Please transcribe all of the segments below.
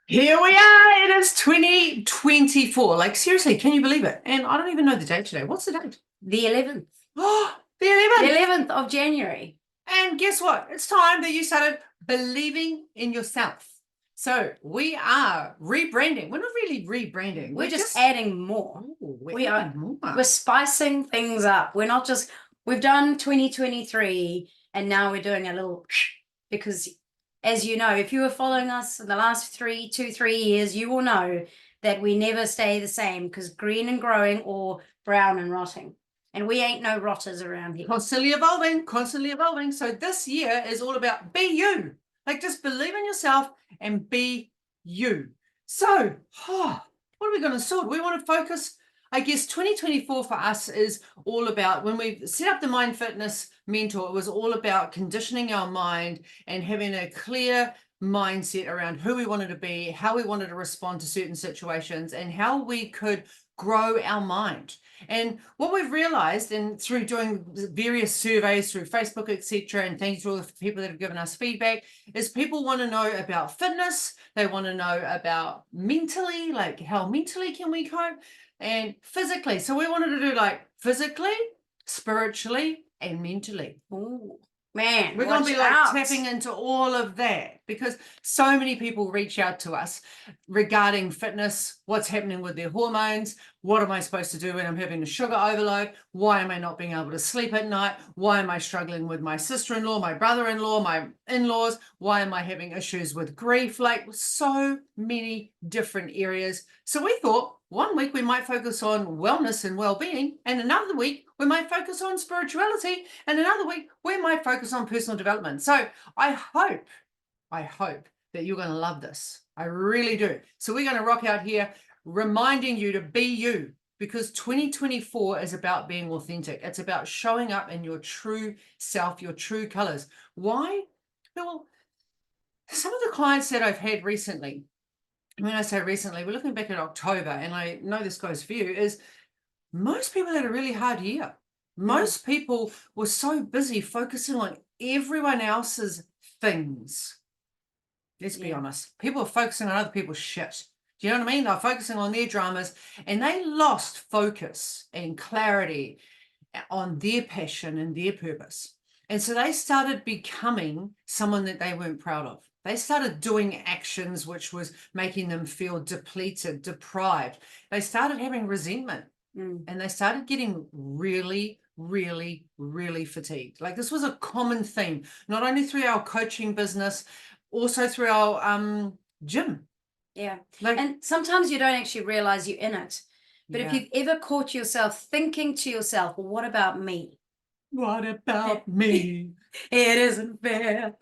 Here we are. It is 2024. Like, seriously, can you believe it? And I don't even know the date today. What's the date? The 11th. Oh, the The 11th. 11th of January. And guess what? It's time that you started believing in yourself. So we are rebranding. We're not really rebranding. We're just adding more. We're spicing things up. We've done 2023 and now we're doing a little because as you know, if you were following us in the last 3 years, you will know that we never stay the same because green and growing or brown and rotting. And we ain't no rotters around here. Constantly evolving, constantly evolving. So this year is all about be you. Like, just believe in yourself and be you. So, what are we going to sort? We want to focus. I guess 2024 for us is all about, when we set up the Mind Fitness Mentor, it was all about conditioning our mind and having a clear mindset around who we wanted to be, how we wanted to respond to certain situations, and how we could grow our mind. And what we've realized, and through doing various surveys through Facebook, etc., and thanks to all the people that have given us feedback, is people want to know about fitness. They want to know about mentally, like how mentally can we cope, and physically. So we wanted to do like physically, spiritually, and mentally. Ooh, man, we're going to be like tapping into all of that, because so many people reach out to us regarding fitness, what's happening with their hormones, what am I supposed to do when I'm having a sugar overload, why am I not being able to sleep at night, why am I struggling with my sister-in-law, my brother-in-law, my in-laws, why am I having issues with grief, like so many different areas. So we thought 1 week we might focus on wellness and well-being, and another week we might focus on spirituality, and another week we might focus on personal development. So I hope that you're going to love this. I really do. So we're going to rock out here reminding you to be you, because 2024 is about being authentic. It's about showing up in your true self, your true colors. Why? Well, some of the clients that I've had recently, when I say recently, we're looking back at October, and I know this goes for you, is most people had a really hard year. Most people were so busy focusing on everyone else's things. Let's be honest. People are focusing on other people's shit. Do you know what I mean? They're focusing on their dramas, and they lost focus and clarity on their passion and their purpose. And so they started becoming someone that they weren't proud of. They started doing actions which was making them feel depleted, deprived. They started having resentment, and they started getting really, really, really fatigued. Like, this was a common theme, not only through our coaching business, also through our gym. Yeah. And sometimes you don't actually realize you're in it. But if you've ever caught yourself thinking to yourself, well, what about me? What about me? It isn't fair.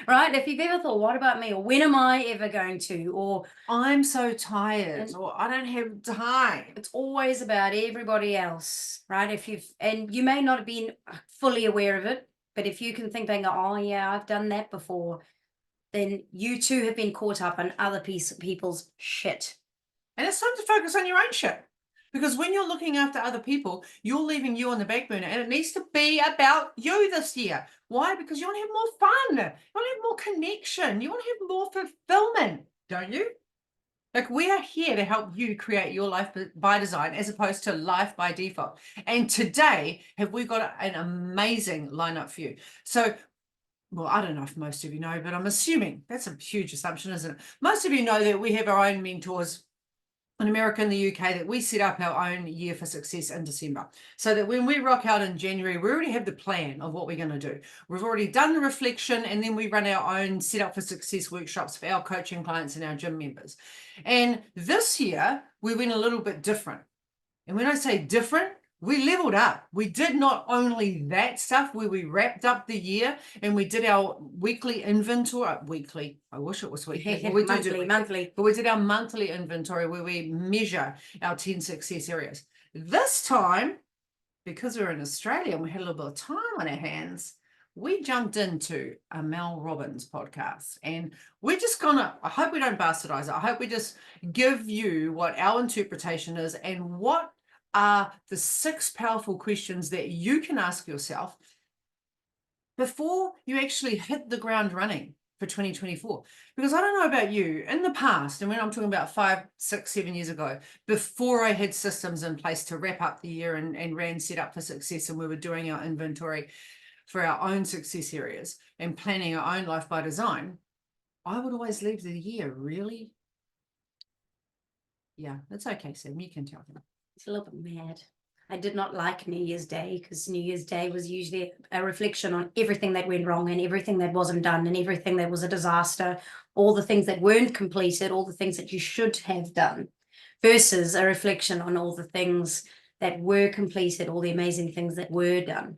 Right? If you've ever thought, what about me? Or when am I ever going to? Or I'm so tired, or I don't have time. It's always about everybody else, right? And you may not have been fully aware of it, but if you can think back, oh yeah, I've done that before, then you too have been caught up on other people's shit. And it's time to focus on your own shit. Because when you're looking after other people, you're leaving you on the back burner, and it needs to be about you this year. Why? Because you want to have more fun. You want to have more connection. You want to have more fulfillment, don't you? Like, we are here to help you create your life by design as opposed to life by default. And today, have we got an amazing lineup for you. So, well, I don't know if most of you know, but I'm assuming that's a huge assumption, isn't it? Most of you know that we have our own mentors in America and the UK, that we set up our own year for success in December, so that when we rock out in January, we already have the plan of what we're going to do. We've already done the reflection, and then we run our own set up for success workshops for our coaching clients and our gym members. And this year we went a little bit different. And when I say different, we leveled up. We did not only that stuff where we wrapped up the year and we did our weekly inventory. Weekly, I wish it was weekly. Well, we monthly. But we did our monthly inventory where we measure our 10 success areas. This time, because we're in Australia and we had a little bit of time on our hands, we jumped into a Mel Robbins podcast, and we're just gonna, I hope we don't bastardize it. I hope we just give you what our interpretation is and what are the 6 powerful questions that you can ask yourself before you actually hit the ground running. for 2024? Because I don't know about you, in the past, and when I'm talking about 5, 6, 7 years ago, before I had systems in place to wrap up the year and ran set up for success, and we were doing our inventory for our own success areas and planning our own life by design, I would always leave the year really. Yeah, that's okay, Sam. You can tell them. It's a little bit mad. I did not like New Year's Day because New Year's Day was usually a reflection on everything that went wrong and everything that wasn't done and everything that was a disaster, all the things that weren't completed, all the things that you should have done, versus a reflection on all the things that were completed, all the amazing things that were done.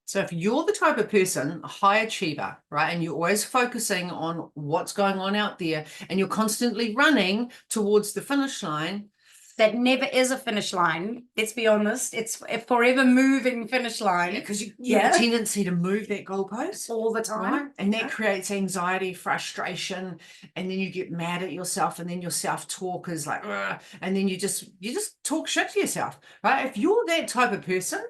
So if you're the type of person, a high achiever, right, and you're always focusing on what's going on out there and you're constantly running towards the finish line. That never is a finish line. Let's be honest. It's a forever moving finish line. Because you have a tendency to move that goalpost all the time. Right? And that creates anxiety, frustration, and then you get mad at yourself, and then your self-talk is like, ugh, and then you just talk shit to yourself, right? If you're that type of person,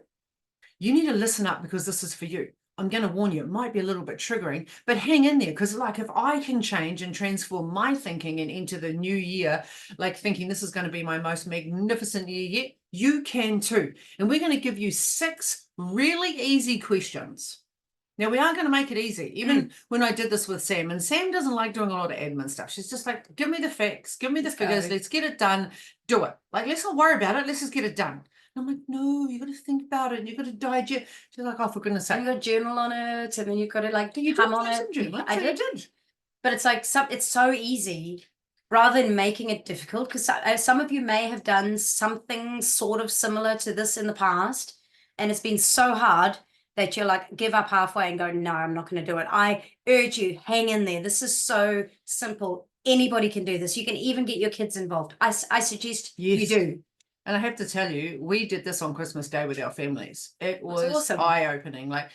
you need to listen up, because this is for you. I'm going to warn you, it might be a little bit triggering, but hang in there, because like if I can change and transform my thinking and enter the new year, like thinking this is going to be my most magnificent year yet, you can too. And we're going to give you 6 really easy questions. Now, we are going to make it easy. Even when I did this with Sam, and Sam doesn't like doing a lot of admin stuff. She's just like, give me the facts, give me the figures, let's get it done, do it. Like, let's not worry about it, let's just get it done. I'm like, no, you got to think about it and you got to digest. She's like, oh, for goodness sake. You got to journal on it, and then you've got to like you come on it. Journal? I did. But it's like it's so easy rather than making it difficult, because some of you may have done something sort of similar to this in the past, and it's been so hard that you're like, give up halfway and go, no, I'm not going to do it. I urge you, hang in there. This is so simple. Anybody can do this. You can even get your kids involved. I suggest you do. And I have to tell you, we did this on Christmas Day with our families. It was awesome. Eye-opening. Like,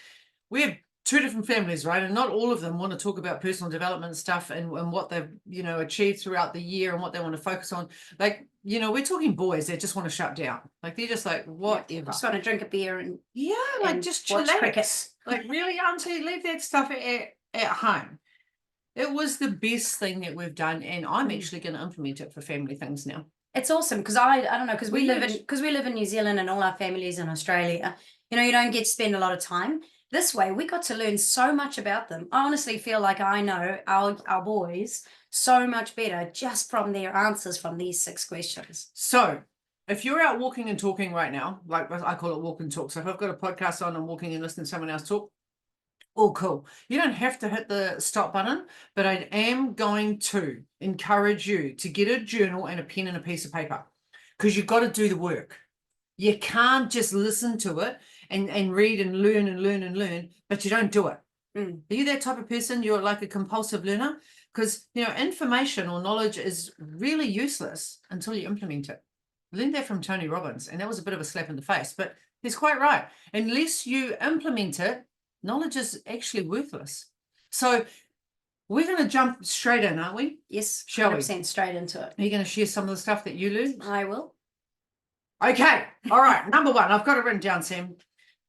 we have 2 different families, right? And not all of them want to talk about personal development stuff and what they've, achieved throughout the year and what they want to focus on. Like, we're talking boys that just want to shut down. Like, they're just like, whatever. Just want to drink a beer and just chillax. Cricket. Like, really, auntie, leave that stuff at home. It was the best thing that we've done, and I'm actually going to implement it for family things now. It's awesome, because I don't know, because we live in New Zealand and all our families in Australia. You don't get to spend a lot of time. This way, we got to learn so much about them. I honestly feel like I know our boys so much better just from their answers from these 6 questions. So if you're out walking and talking right now, like I call it walk and talk. So if I've got a podcast on and walking and listening to someone else talk, all cool. You don't have to hit the stop button, but I am going to encourage you to get a journal and a pen and a piece of paper, because you've got to do the work. You can't just listen to it and read and learn, but you don't do it. Are you that type of person? You're like a compulsive learner? Because, information or knowledge is really useless until you implement it. I learned that from Tony Robbins, and that was a bit of a slap in the face, but he's quite right. Unless you implement it, knowledge is actually worthless. So we're going to jump straight in, aren't we? Yes, shall 100% we? Straight into it. Are you going to share some of the stuff that you learned? I will. Okay. All right. Number 1, I've got it written down, Sam.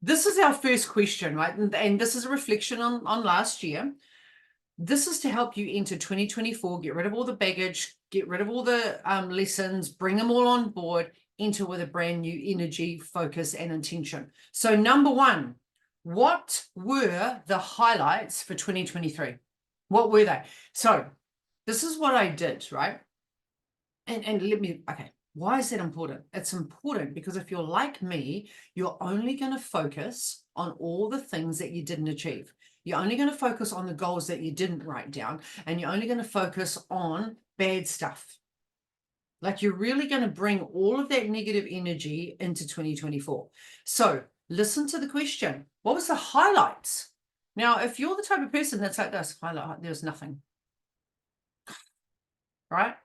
This is our first question, right? And this is a reflection on last year. This is to help you enter 2024, get rid of all the baggage, get rid of all the lessons, bring them all on board, enter with a brand new energy, focus, and intention. So number 1, what were the highlights for 2023? What were they? So this is what I did, right? And why is that important? It's important because if you're like me, you're only going to focus on all the things that you didn't achieve. You're only going to focus on the goals that you didn't write down, and you're only going to focus on bad stuff. Like, you're really going to bring all of that negative energy into 2024. So listen to the question. What was the highlights? Now, if you're the type of person that's like this, highlight, there's nothing. Right?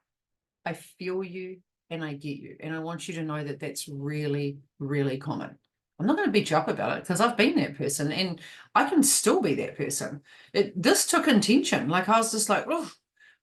I feel you and I get you. And I want you to know that that's really, really common. I'm not going to beat you up about it, because I've been that person and I can still be that person. This took intention. Like, I was just like, oh,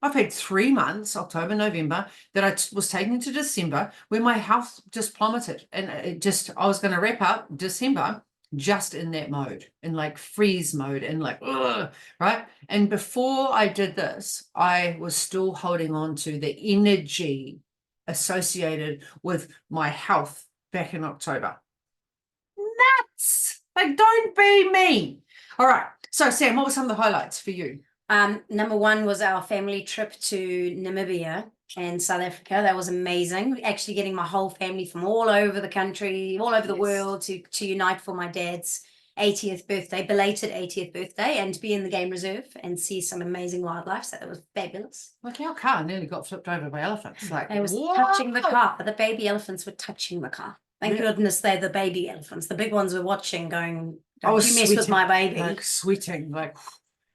I've had 3 months, October, November, that I was taken into December, where my health just plummeted. And I was going to wrap up December, just in that mode, in like freeze mode, and like, ugh, right? And before I did this, I was still holding on to the energy associated with my health back in October. Nuts! Like, don't be me. All right. So, Sam, what were some of the highlights for you? Number one was our family trip to Namibia and South Africa. That was amazing. Actually getting my whole family from all over the country, all over the world to unite for my dad's 80th birthday, belated 80th birthday, and to be in the game reserve and see some amazing wildlife. So that was fabulous. Like, our car nearly got flipped over by elephants. Like, They was what? touching the car. The baby elephants were touching the car. Thank goodness they're the baby elephants. The big ones were watching, going, don't you mess with my baby. Like sweating, like,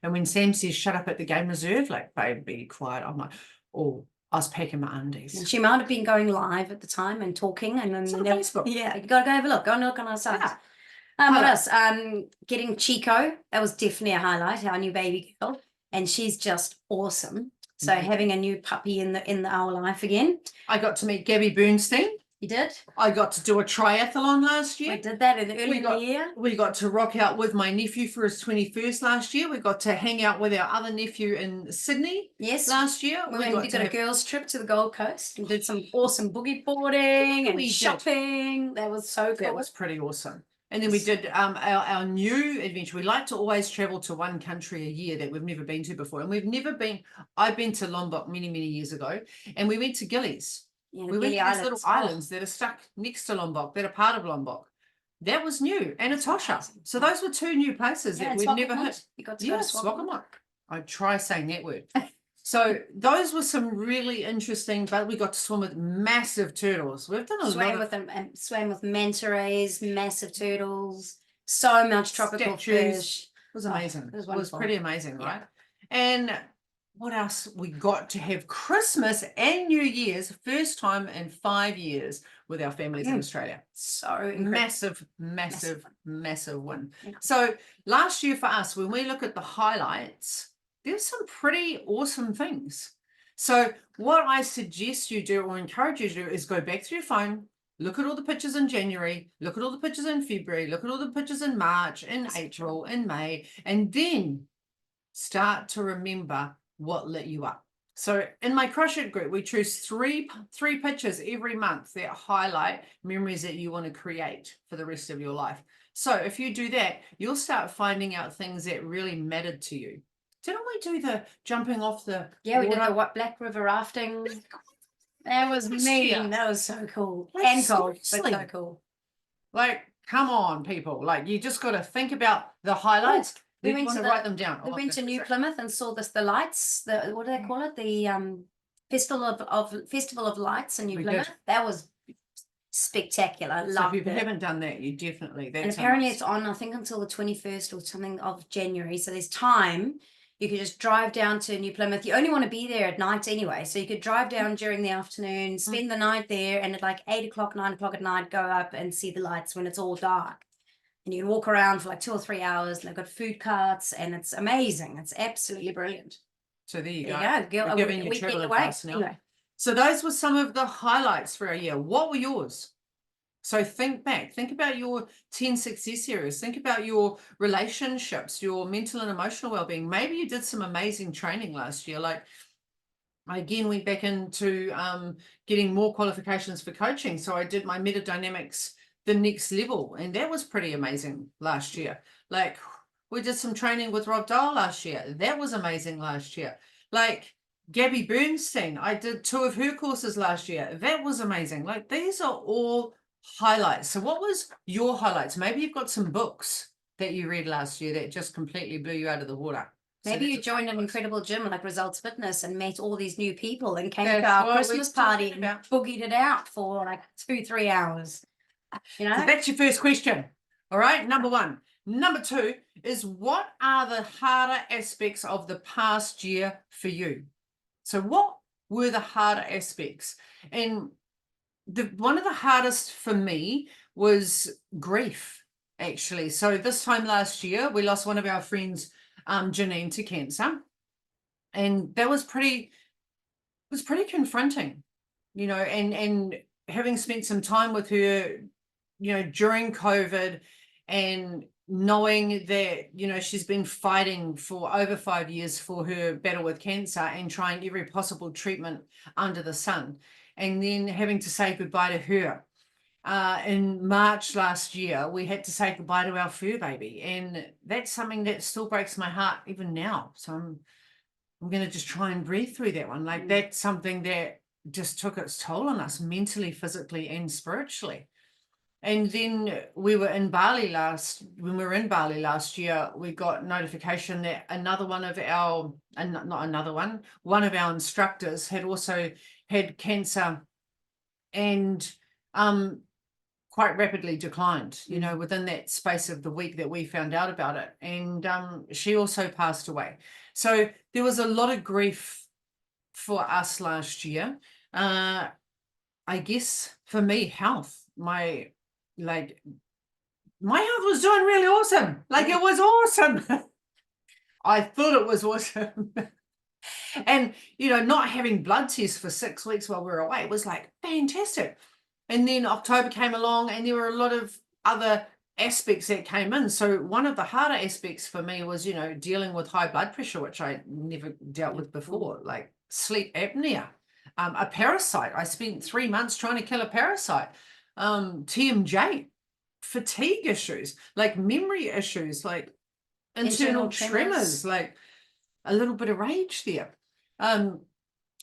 and when Sam says shut up at the game reserve, like, babe, be quiet. I'm like, oh, I was packing my undies. And she might have been going live at the time and talking, and then on Facebook. Yeah, you gotta go have a look. Go and look on our site. Yeah. What else? Getting Chico, that was definitely a highlight. Our new baby girl, and she's just awesome. So having a new puppy in our life again. I got to meet Gabby Bernstein. You did? I got to do a triathlon last year. We did that in the early in the year. We got to rock out with my nephew for his 21st last year. We got to hang out with our other nephew in Sydney. Yes. Last year. We did a girls' trip to the Gold Coast and did some awesome boogie boarding and shopping. That was so cool. That was pretty awesome. And then we did our new adventure. We like to always travel to one country a year that we've never been to before. And we've never been, I've been to Lombok many, many years ago. And we went to Gillies. Yeah, we went to these little islands that are stuck next to Lombok, that are part of Lombok. That was new. And Etosha. So those were two new places that we'd never hit. You got to go to Swakopmund. I'd try saying that word. So those were some really interesting, but we got to swim with massive turtles. We've done a lot with them and swam with manta rays, massive turtles, so much tropical fish. It was amazing. It was pretty amazing, right? And what else? We got to have Christmas and New Year's, first time in 5 years with our families in Australia. So massive win. Yeah. So last year for us, when we look at the highlights, there's some pretty awesome things. So what I suggest you do or encourage you to do is go back to your phone, look at all the pictures in January, look at all the pictures in February, look at all the pictures in March, in April, in May, and then start to remember what lit you up. So in my Crush It group, we choose three pictures every month that highlight memories that you want to create for the rest of your life. So if you do that, you'll start finding out things that really mattered to you. Didn't we do the jumping off the we did the Black River rafting. That was mean. That was so cool. Like, and cold, but so cool. Like, come on, people. Like, you just got to think about the highlights. We went to write them down. We went to New Plymouth and saw the lights. What do they call it? The Festival of Lights in New Plymouth. That was spectacular. So if you haven't done that, you definitely. And apparently it's on, I think, until the 21st or something of January. So there's time. You could just drive down to New Plymouth. You only want to be there at night anyway. So you could drive down during the afternoon, spend the night there, and at like 8 o'clock, 9 o'clock at night, go up and see the lights when it's all dark. And you can walk around for like 2 or 3 hours, and they've got food carts, and it's amazing. It's absolutely brilliant. So there you go. We're giving you travel advice now. Anyway. So those were some of the highlights for our year. What were yours? So think back, think about your 10 success areas, think about your relationships, your mental and emotional well-being. Maybe you did some amazing training last year. Like, I again went back into getting more qualifications for coaching. So I did my Metadynamics, the next level, and that was pretty amazing last year. Like, we did some training with Rob Dahl last year. That was amazing last year. Like, Gabby Bernstein, I did 2 of her courses last year. That was amazing. Like, these are all highlights. So what was your highlights? Maybe you've got some books that you read last year that just completely blew you out of the water. Maybe you joined an incredible gym like Results Fitness and met all these new people and came to our Christmas party and boogied it out for like 2-3 hours. You know, so that's your first question. All right, number 1. Number 2 is, what are the harder aspects of the past year for you? So what were the harder aspects? And one of the hardest for me was grief, actually. So this time last year, we lost one of our friends, Janine, to cancer. And that was pretty confronting, you know, and having spent some time with her, you know, during COVID and knowing that, you know, she's been fighting for over 5 years for her battle with cancer and trying every possible treatment under the sun, and then having to say goodbye to her. In March last year, we had to say goodbye to our fur baby, and that's something that still breaks my heart even now. So I'm going to just try and breathe through that one. Like, that's something that just took its toll on us mentally, physically, and spiritually. And then when we were in Bali last year, we got notification that another one of our, not another one of our instructors had also had cancer, and quite rapidly declined, you know, within that space of the week that we found out about it. And she also passed away. So there was a lot of grief for us last year. I guess for me, health, my health was doing really awesome. Like, it was awesome. I thought it was awesome. And, you know, not having blood tests for 6 weeks while we were away was like fantastic. And then October came along, and there were a lot of other aspects that came in. So one of the harder aspects for me was, you know, dealing with high blood pressure, which I never dealt with before, like sleep apnea, a parasite. I spent 3 months trying to kill a parasite, TMJ, fatigue issues, like memory issues, like internal tremors, like a little bit of rage there.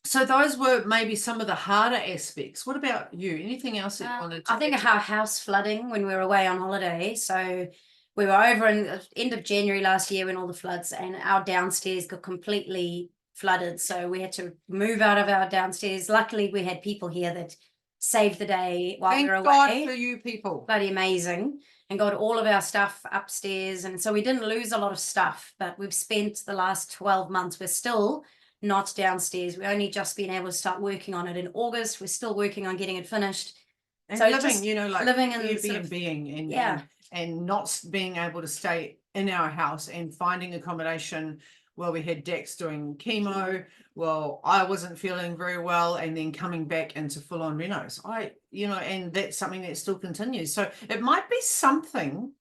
So those were maybe some of the harder aspects. What about you? Anything else that you wanted to I think our house flooding when we were away on holiday. So we were over in the end of January last year when all the floods, and our downstairs got completely flooded. So we had to move out of our downstairs. Luckily, we had people here that saved the day while we were away. Thank God for you people. Bloody amazing. And got all of our stuff upstairs. And so we didn't lose a lot of stuff, but we've spent the last 12 months, we're still not downstairs. We've only just been able to start working on it in August. We're still working on getting it finished. And so living, you know, like living in Airbnb and not being able to stay in our house and finding accommodation. Well, we had Dex doing chemo. Well, I wasn't feeling very well, and then coming back into full-on renos. And that's something that still continues. So it might be something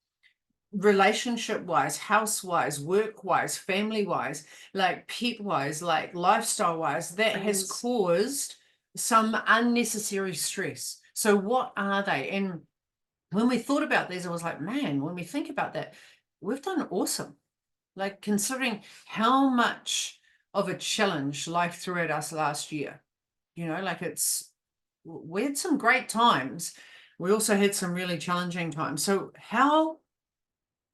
relationship-wise, house-wise, work-wise, family-wise, like pet-wise, like lifestyle-wise, that has caused some unnecessary stress. So what are they? And when we thought about these, I was like, man, when we think about that, we've done awesome. Like, considering how much of a challenge life threw at us last year, you know, like we had some great times. We also had some really challenging times. So how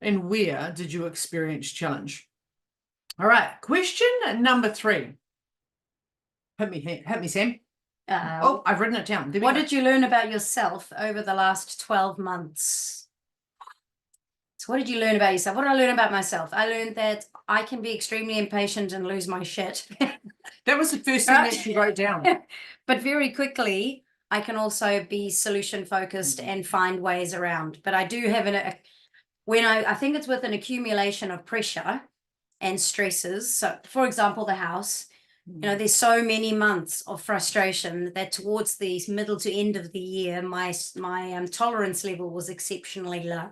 and where did you experience challenge? All right, question number 3. Hit me, Sam. I've written it down. What did you learn about yourself over the last 12 months? So what did you learn about yourself? What did I learn about myself? I learned that I can be extremely impatient and lose my shit. That was the first thing that you wrote down. But very quickly, I can also be solution focused and find ways around. But I do have I think it's with an accumulation of pressure and stresses. So for example, the house, you know, there's so many months of frustration that towards the middle to end of the year, my tolerance level was exceptionally low.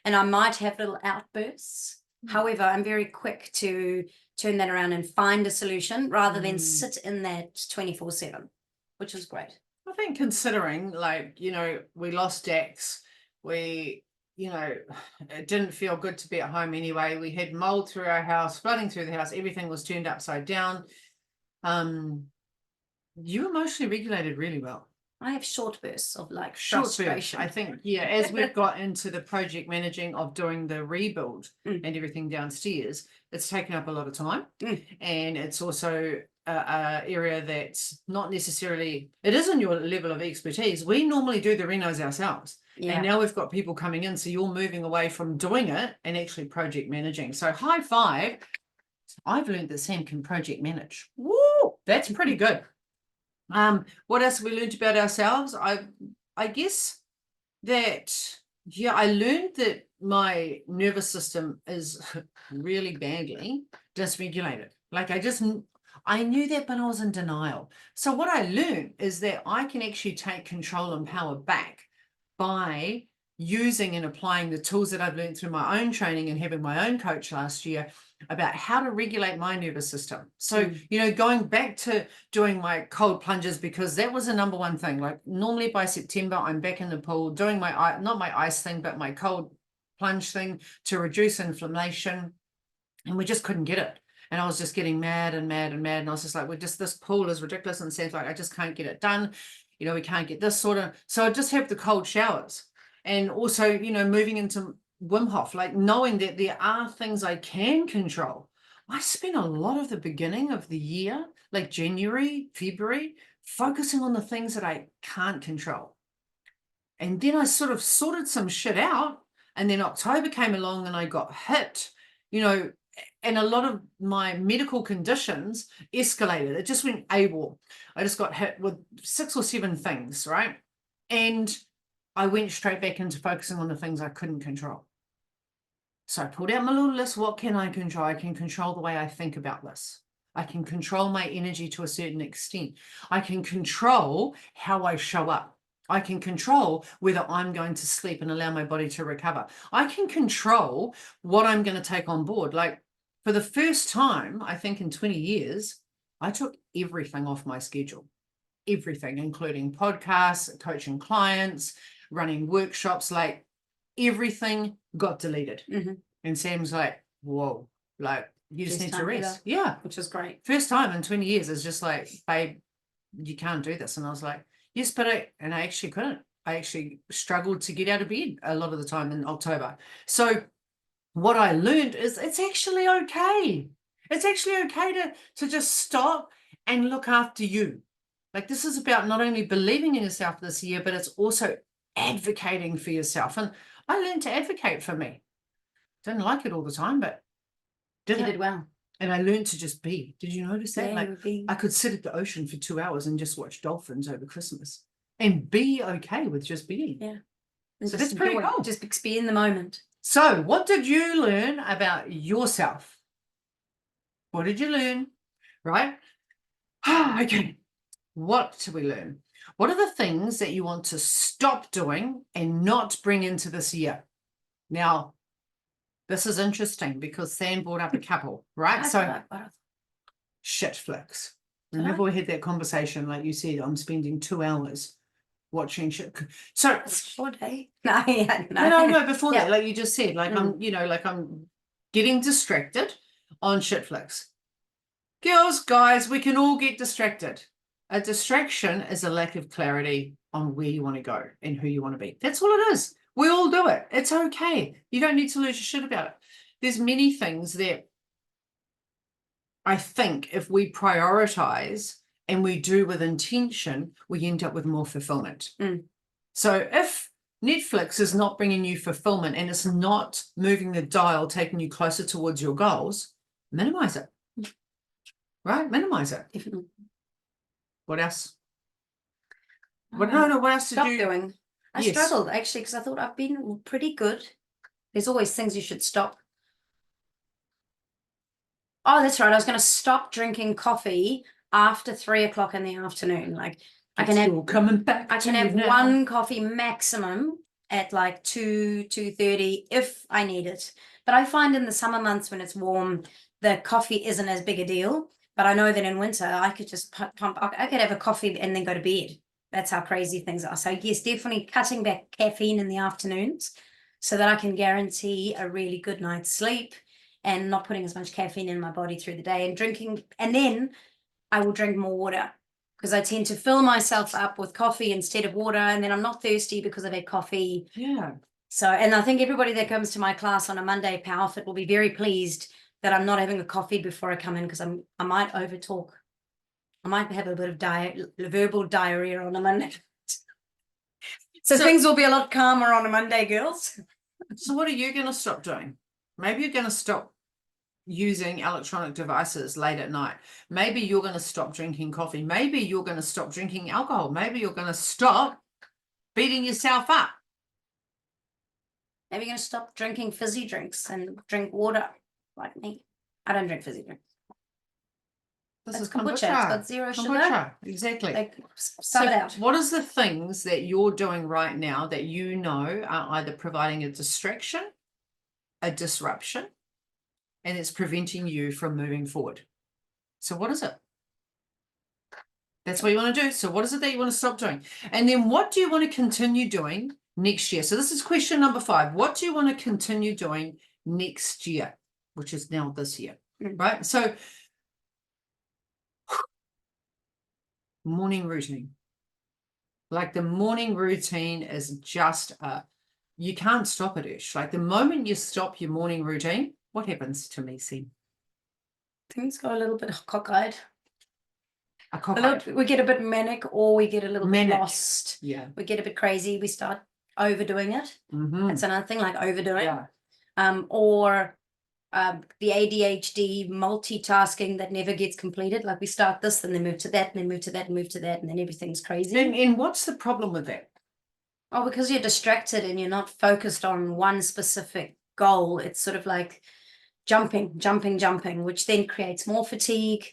And I might have little outbursts. However, I'm very quick to turn that around and find a solution rather than sit in that 24/7, which was great. I think considering, like, you know, we lost Dax, it didn't feel good to be at home anyway. We had mold through our house, flooding through the house. Everything was turned upside down. You emotionally regulated really well. I have short bursts of frustration. I think, as we've got into the project managing of doing the rebuild and everything downstairs, it's taken up a lot of time. And it's also a area that's not necessarily, it isn't your level of expertise. We normally do the renos ourselves. And now we've got people coming in. So you're moving away from doing it and actually project managing. So high five. I've learned that Sam can project manage. Woo! That's pretty good. What else have we learned about ourselves? I guess that, I learned that my nervous system is really badly dysregulated. Like, I knew that, but I was in denial. So what I learned is that I can actually take control and power back by using and applying the tools that I've learned through my own training and having my own coach last year about how to regulate my nervous system. So, going back to doing my cold plunges, because that was the number one thing. Like normally by September, I'm back in the pool doing not my ice thing, but my cold plunge thing to reduce inflammation. And we just couldn't get it. And I was just getting mad and mad and mad. And I was just like, this pool is ridiculous. And Sam's like, I just can't get it done. We can't get this sort of. So I just have the cold showers. And also, moving into Wim Hof, like knowing that there are things I can control. I spent a lot of the beginning of the year, like January, February, focusing on the things that I can't control. And then I sort of sorted some shit out. And then October came along and I got hit, and a lot of my medical conditions escalated. It just went AWOL. I just got hit with 6 or 7 things, right? And I went straight back into focusing on the things I couldn't control. So I pulled out my little list. What can I control? I can control the way I think about this. I can control my energy to a certain extent. I can control how I show up. I can control whether I'm going to sleep and allow my body to recover. I can control what I'm going to take on board. Like for the first time, I think in 20 years, I took everything off my schedule. Everything, including podcasts, coaching clients, running workshops, like everything got deleted. And Sam's like, whoa, like you just need to rest. Yeah. Which is great. First time in 20 years, it's just like, babe, you can't do this. And I was like, yes, but I actually couldn't. I actually struggled to get out of bed a lot of the time in October. So what I learned is it's actually okay. It's actually okay to just stop and look after you. Like this is about not only believing in yourself this year, but it's also advocating for yourself. And I learned to advocate for me. Didn't like it all the time, but you did well. And I learned to just be. Did you notice that? Yeah, like I could sit at the ocean for 2 hours and just watch dolphins over Christmas and be okay with just being. Yeah. So that's pretty cool. Just be in the moment. So what did you learn about yourself? What did you learn? Right? Okay. What did we learn? What are the things that you want to stop doing and not bring into this year? Now, this is interesting because Sam brought up a couple, right? So, Shitflix. Remember we had that conversation, like you said, I'm spending 2 hours watching shit. So, short day. No, before that, like you just said, like I'm getting distracted on Shitflix. Girls, guys, we can all get distracted. A distraction is a lack of clarity on where you want to go and who you want to be. That's all it is. We all do it. It's okay. You don't need to lose your shit about it. There's many things that I think if we prioritize and we do with intention, we end up with more fulfillment. So if Netflix is not bringing you fulfillment and it's not moving the dial, taking you closer towards your goals, minimize it. Right? Minimize it. Definitely. What else? What else did you doing? I struggled actually because I thought I've been pretty good. There's always things you should stop. Oh, that's right. I was going to stop drinking coffee after 3 o'clock in the afternoon. Like I can have one coffee maximum at like 2:30 if I need it. But I find in the summer months when it's warm, the coffee isn't as big a deal. But I know that in winter, I could just pump. I could have a coffee and then go to bed. That's how crazy things are. So yes, definitely cutting back caffeine in the afternoons so that I can guarantee a really good night's sleep and not putting as much caffeine in my body through the day and drinking. And then I will drink more water because I tend to fill myself up with coffee instead of water. And then I'm not thirsty because I've had coffee. Yeah. So, and I think everybody that comes to my class on a Monday, PowerFit, will be very pleased that I'm not having a coffee before I come in because I might overtalk. I might have a bit of verbal diarrhea on a Monday. So things will be a lot calmer on a Monday, girls. So what are you going to stop doing? Maybe you're going to stop using electronic devices late at night. Maybe you're going to stop drinking coffee. Maybe you're going to stop drinking alcohol. Maybe you're going to stop beating yourself up. Maybe you're going to stop drinking fizzy drinks and drink water like me. I don't drink fizzy drinks. This It's is kombucha. It's kombucha. got zero sugar. Kombucha, exactly. Like, So suck it out. what is the things that you're doing right now that you know are either providing a distraction, a disruption, and it's preventing you from moving forward? So what is it? That's what you want to do. So what is it that you want to stop doing? And then what do you want to continue doing next year? So this is question number 5. What do you want to continue doing next year, which is now this year, right? So morning routine. Like the morning routine is just you can't stop it, Ish. Like the moment you stop your morning routine, what happens to me, Sim? Things go a little bit cockeyed. A We get a bit manic, or we get a little bit Manic. lost. Yeah. We get a bit crazy. We start overdoing it. That's another thing, like overdoing. Yeah. Or the ADHD multitasking that never gets completed. Like we start this, and then move to that, and then move to that, and move to that, and then everything's crazy. And what's the problem with that? Oh, because you're distracted and you're not focused on one specific goal. It's sort of like jumping, which then creates more fatigue.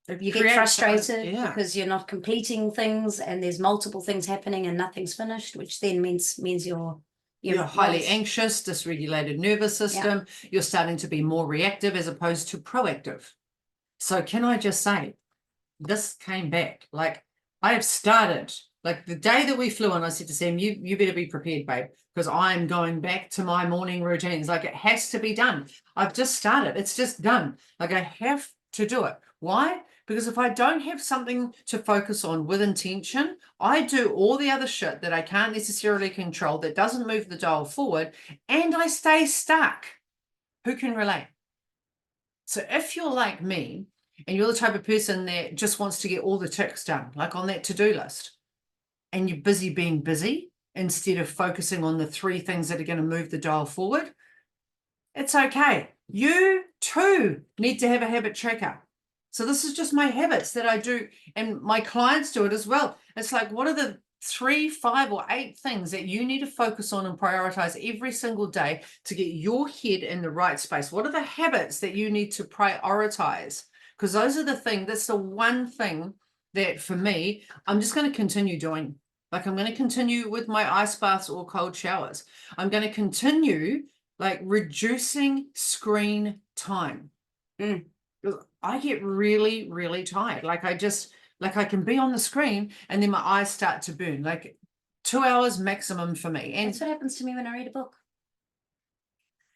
You get frustrated because you're not completing things, and there's multiple things happening and nothing's finished, which then means you're highly anxious, dysregulated nervous system. Yeah. You're starting to be more reactive as opposed to proactive. So can I just say, this came back. Like I have started, like the day that we flew on, I said to Sam, you better be prepared, babe, because I'm going back to my morning routines. Like it has to be done. I've just started. It's just done. Like I have to do it. Why? Because if I don't have something to focus on with intention, I do all the other shit that I can't necessarily control, that doesn't move the dial forward, and I stay stuck. Who can relate? So if you're like me, and you're the type of person that just wants to get all the ticks done, like on that to-do list, and you're busy being busy instead of focusing on the 3 things that are going to move the dial forward, it's okay. You too need to have a habit tracker. So this is just my habits that I do, and my clients do it as well. It's like, what are the 3, 5, or 8 things that you need to focus on and prioritize every single day to get your head in the right space? What are the habits that you need to prioritize? Because those are the things, that's the one thing that for me, I'm just going to continue doing. Like I'm going to continue with my ice baths or cold showers. I'm going to continue like reducing screen time. I get really, really tired. Like I can be on the screen and then my eyes start to burn. Like 2 hours maximum for me. And that's what happens to me when I read a book.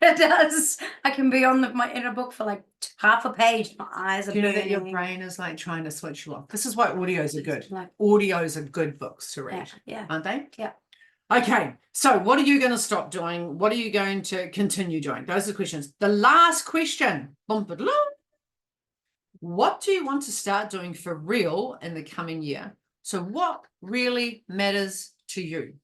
It does. I can be on in a book for like half a page. My eyes are burning. You know that your brain is like trying to switch you off. This is why audios are good. Like, audios are good books to read. Yeah. Aren't they? Yeah. Okay. So what are you going to stop doing? What are you going to continue doing? Those are the questions. The last question. What do you want to start doing for real in the coming year? So what really matters to you?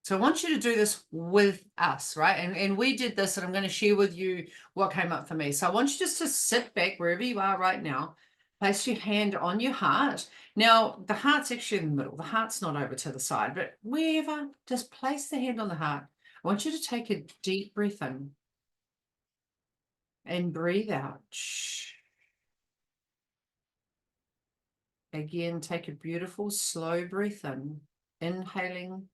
So I want you to do this with us, right? And we did this, and I'm going to share with you what came up for me. So I want you just to sit back wherever you are right now, place your hand on your heart. Now, the heart's actually in the middle. The heart's not over to the side, but wherever, just place the hand on the heart. I want you to take a deep breath in and breathe out. Again, take a beautiful, slow breath in, inhaling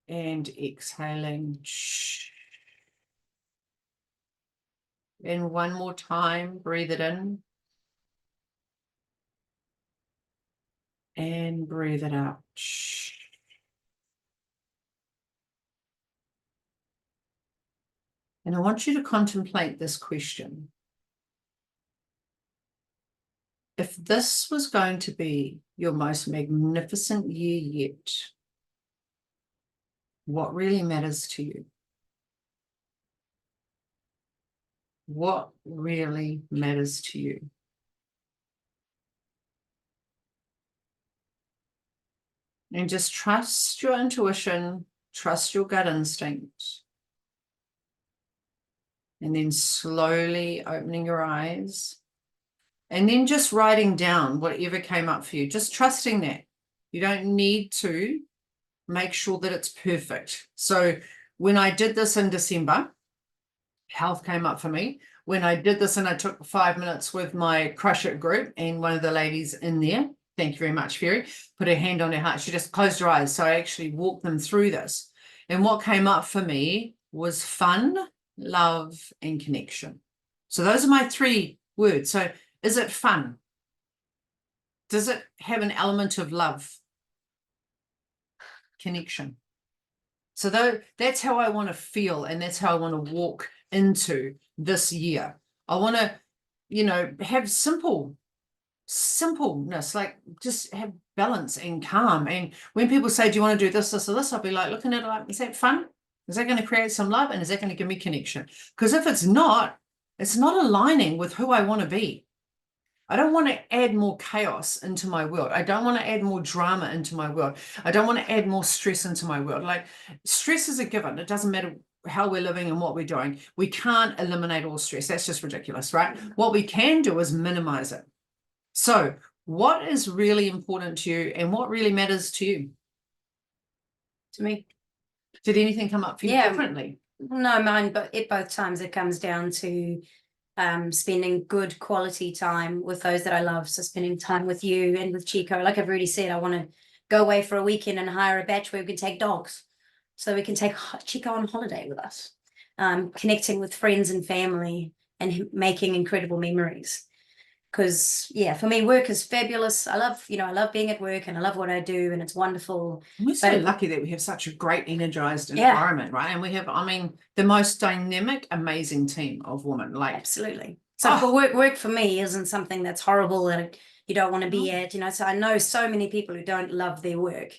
and exhaling. And one more time, breathe it in and breathe it out. And I want you to contemplate this question. If this was going to be your most magnificent year yet, what really matters to you? What really matters to you? And just trust your intuition, trust your gut instinct. And then slowly opening your eyes. And then just writing down whatever came up for you. Just trusting that. You don't need to make sure that it's perfect. So when I did this in December, Health came up for me when I did this, and I took 5 minutes with my Crush It group, and one of the ladies in there, thank you very much, Fairy, put her hand on her heart. She just closed her eyes. So I actually walked them through this. And what came up for me was fun, love, and connection. So those are my 3 words. So is it fun? Does it have an element of love? Connection. So that's how I want to feel, and that's how I want to walk into this year. I want to, have simpleness, like just have balance and calm. And when people say, do you want to do this, this, or this, I'll be like looking at it like, is that fun? Is that going to create some love? And is that going to give me connection? Because if it's not aligning with who I want to be. I don't want to add more chaos into my world. I don't want to add more drama into my world. I don't want to add more stress into my world. Like, stress is a given. It doesn't matter how we're living and what we're doing. We can't eliminate all stress. That's just ridiculous, right? What we can do is minimize it. So what is really important to you, and what really matters to you? To me. Did anything come up for you differently? No, mine, but both times it comes down to spending good quality time with those that I love. So spending time with you and with Chico. Like I've already said, I want to go away for a weekend and hire a batch where we can take dogs. So we can take Chico on holiday with us. Connecting with friends and family and making incredible memories. Because for me, work is fabulous. I love being at work, and I love what I do, and it's wonderful. We're so lucky that we have such a great energized environment, right? And we have, the most dynamic, amazing team of women. Like, absolutely. So for work for me isn't something that's horrible and you don't want to be at, so I know so many people who don't love their work,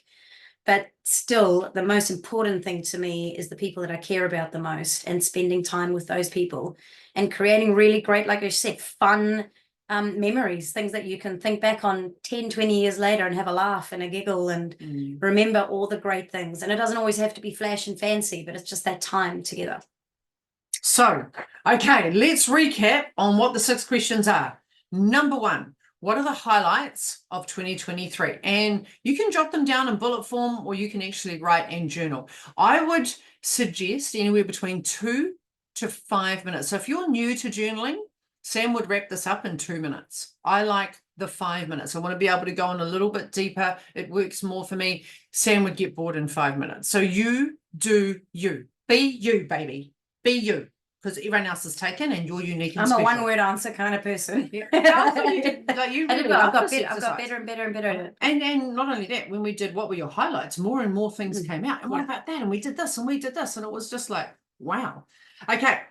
but still the most important thing to me is the people that I care about the most, and spending time with those people and creating really great, like I said, fun memories, things that you can think back on 10, 20 years later and have a laugh and a giggle and remember all the great things. And it doesn't always have to be flash and fancy, but it's just that time together. So, okay, let's recap on what the 6 questions are. Number 1, what are the highlights of 2023? And you can jot them down in bullet form, or you can actually write and journal. I would suggest anywhere between 2 to 5 minutes. So if you're new to journaling, Sam would wrap this up in 2 minutes. I like the 5 minutes. I want to be able to go in a little bit deeper. It works more for me. Sam would get bored in 5 minutes. So you do you. Be you, baby. Be you. Because everyone else is taken and you're unique and I'm special. a one-word answer kind of person. I got better and better and better. And not only that, when we did what were your highlights, more and more things came out. And what about that? And we did this and we did this. And it was just like, wow. Okay.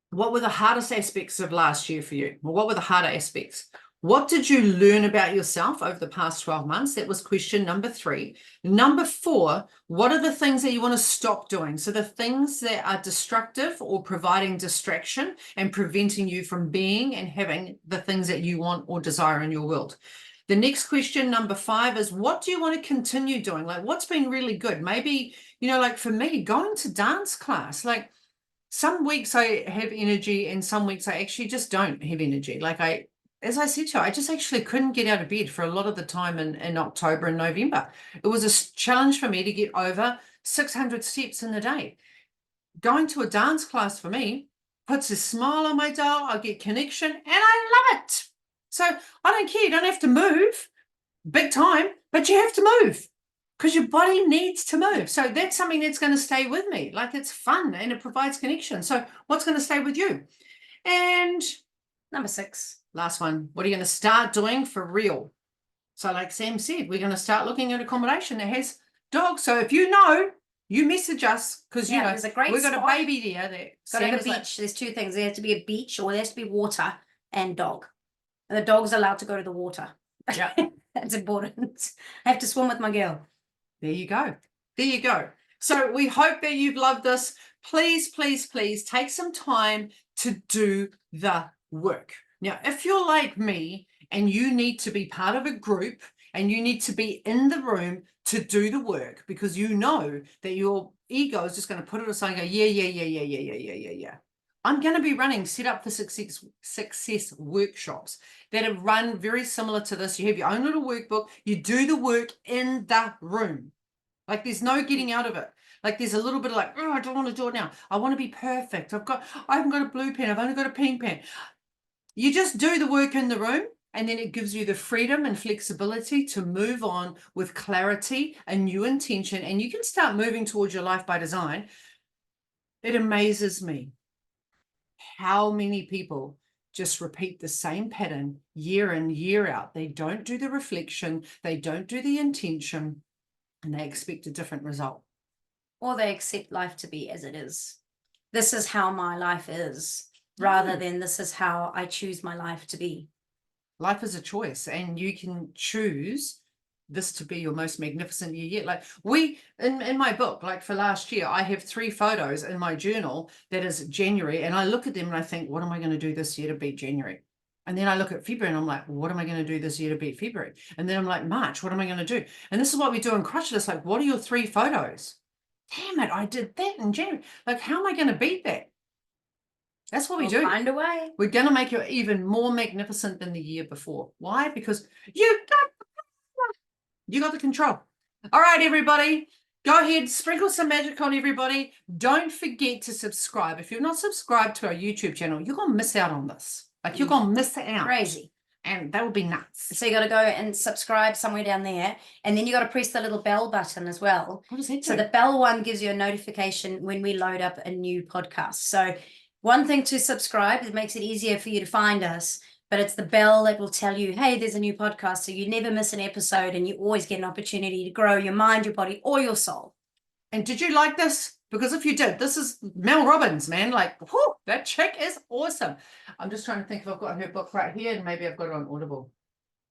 What were the hardest aspects of last year for you? Well, what were the harder aspects? What did you learn about yourself over the past 12 months? That was question number 3. Number 4, what are the things that you want to stop doing? So the things that are destructive or providing distraction and preventing you from being and having the things that you want or desire in your world. The next question, number 5, is what do you want to continue doing? Like, what's been really good? Maybe, like for me, going to dance class, like, some weeks I have energy and some weeks I actually just don't have energy. Like as I said to you, I just actually couldn't get out of bed for a lot of the time in October and November. It was a challenge for me to get over 600 steps in a day. Going to a dance class for me puts a smile on my dial. I get connection and I love it. So I don't care. You don't have to move big time, but you have to move. Because your body needs to move. So that's something that's going to stay with me. Like, it's fun and it provides connection. So what's going to stay with you? And number 6, last one, what are you going to start doing for real? So like Sam said, we're going to start looking at accommodation that has dogs. So if you message us, because we've got a baby there. Got to have a beach. Like, there's 2 things. There has to be a beach, or there has to be water and dog. And the dog's allowed to go to the water. Yeah. That's important. I have to swim with my girl. There you go. There you go. So we hope that you've loved this. Please, please, please take some time to do the work. Now, if you're like me and you need to be part of a group and you need to be in the room to do the work because you know that your ego is just going to put it aside and go, yeah. I'm going to be running Set Up for Success workshops that are run very similar to this. You have your own little workbook. You do the work in the room. Like, there's no getting out of it. Like there's a little bit of like, oh, I don't want to do it now. I want to be perfect. I haven't got a blue pen. I've only got a pink pen. You just do the work in the room, and then it gives you the freedom and flexibility to move on with clarity and new intention, and you can start moving towards your life by design. It amazes me how many people just repeat the same pattern year in, year out. They don't do the reflection, they don't do the intention, and they expect a different result. Or they accept life to be as it is. This is how my life is, rather than this is how I choose my life to be. Life is a choice, and you can choose this to be your most magnificent year yet. Like in my book, like for last year, I have 3 photos in my journal that is January, and I look at them and I think, what am I going to do this year to beat January? And then I look at February and I'm like, what am I going to do this year to beat February? And then I'm like, March, what am I going to do? And this is what we do in Crush It. It's like, what are your 3 photos? Damn it, I did that in January. Like, how am I going to beat that? That's what we do. Find a way. We're going to make you even more magnificent than the year before. Why? Because you got the control. All right, everybody, go ahead, sprinkle some magic on everybody. Don't forget to subscribe. If you're not subscribed to our YouTube channel, you're going to miss out on this. Like, you're going to miss out. Crazy. And that would be nuts. So you got to go and subscribe somewhere down there. And then you got to press the little bell button as well. What does that do? So the bell one gives you a notification when we load up a new podcast. So one thing to subscribe, it makes it easier for you to find us. But it's the bell that will tell you, hey, there's a new podcast. So you never miss an episode, and you always get an opportunity to grow your mind, your body, or your soul. And did you like this? Because if you did, this is Mel Robbins, man. Like, whoo, that chick is awesome. I'm just trying to think if I've got her book right here, and maybe I've got it on Audible.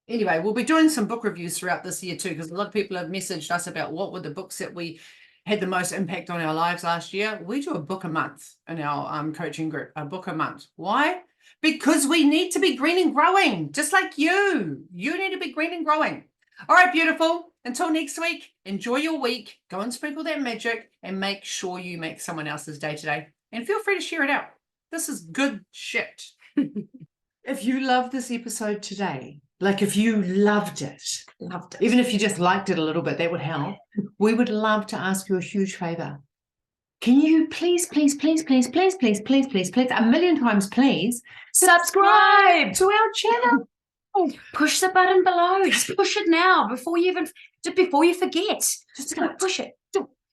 Anyway, we'll be doing some book reviews throughout this year too, because a lot of people have messaged us about what were the books that we had the most impact on our lives last year. We do a book a month in our coaching group, a book a month. Why? Because we need to be green and growing, just like you. You need to be green and growing. All right, beautiful. Until next week, enjoy your week. Go and sprinkle that magic, and make sure you make someone else's day today. And feel free to share it out. This is good shit. If you love this episode today, like if you loved it, even if you just liked it a little bit, that would help. We would love to ask you a huge favor. Can you please, a million times, please, subscribe to our channel? Push the button below. Just push it now before you forget. Just go push it.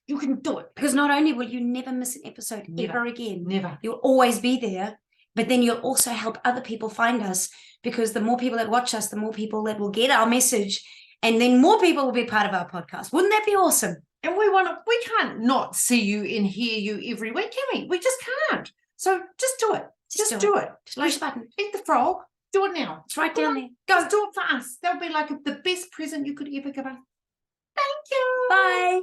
You can do it. Because not only will you never miss an episode ever again, Never. You'll always be there, but then you'll also help other people find us, because the more people that watch us, the more people that will get our message, and then more people will be part of our podcast. Wouldn't that be awesome? And we can't not see you and hear you every week, can we? We just can't. So just do it. Just do it. Just push the button. Eat the frog. Do it now. It's right down there. Go do it for us. That'll be like the best present you could ever give us. Thank you. Bye.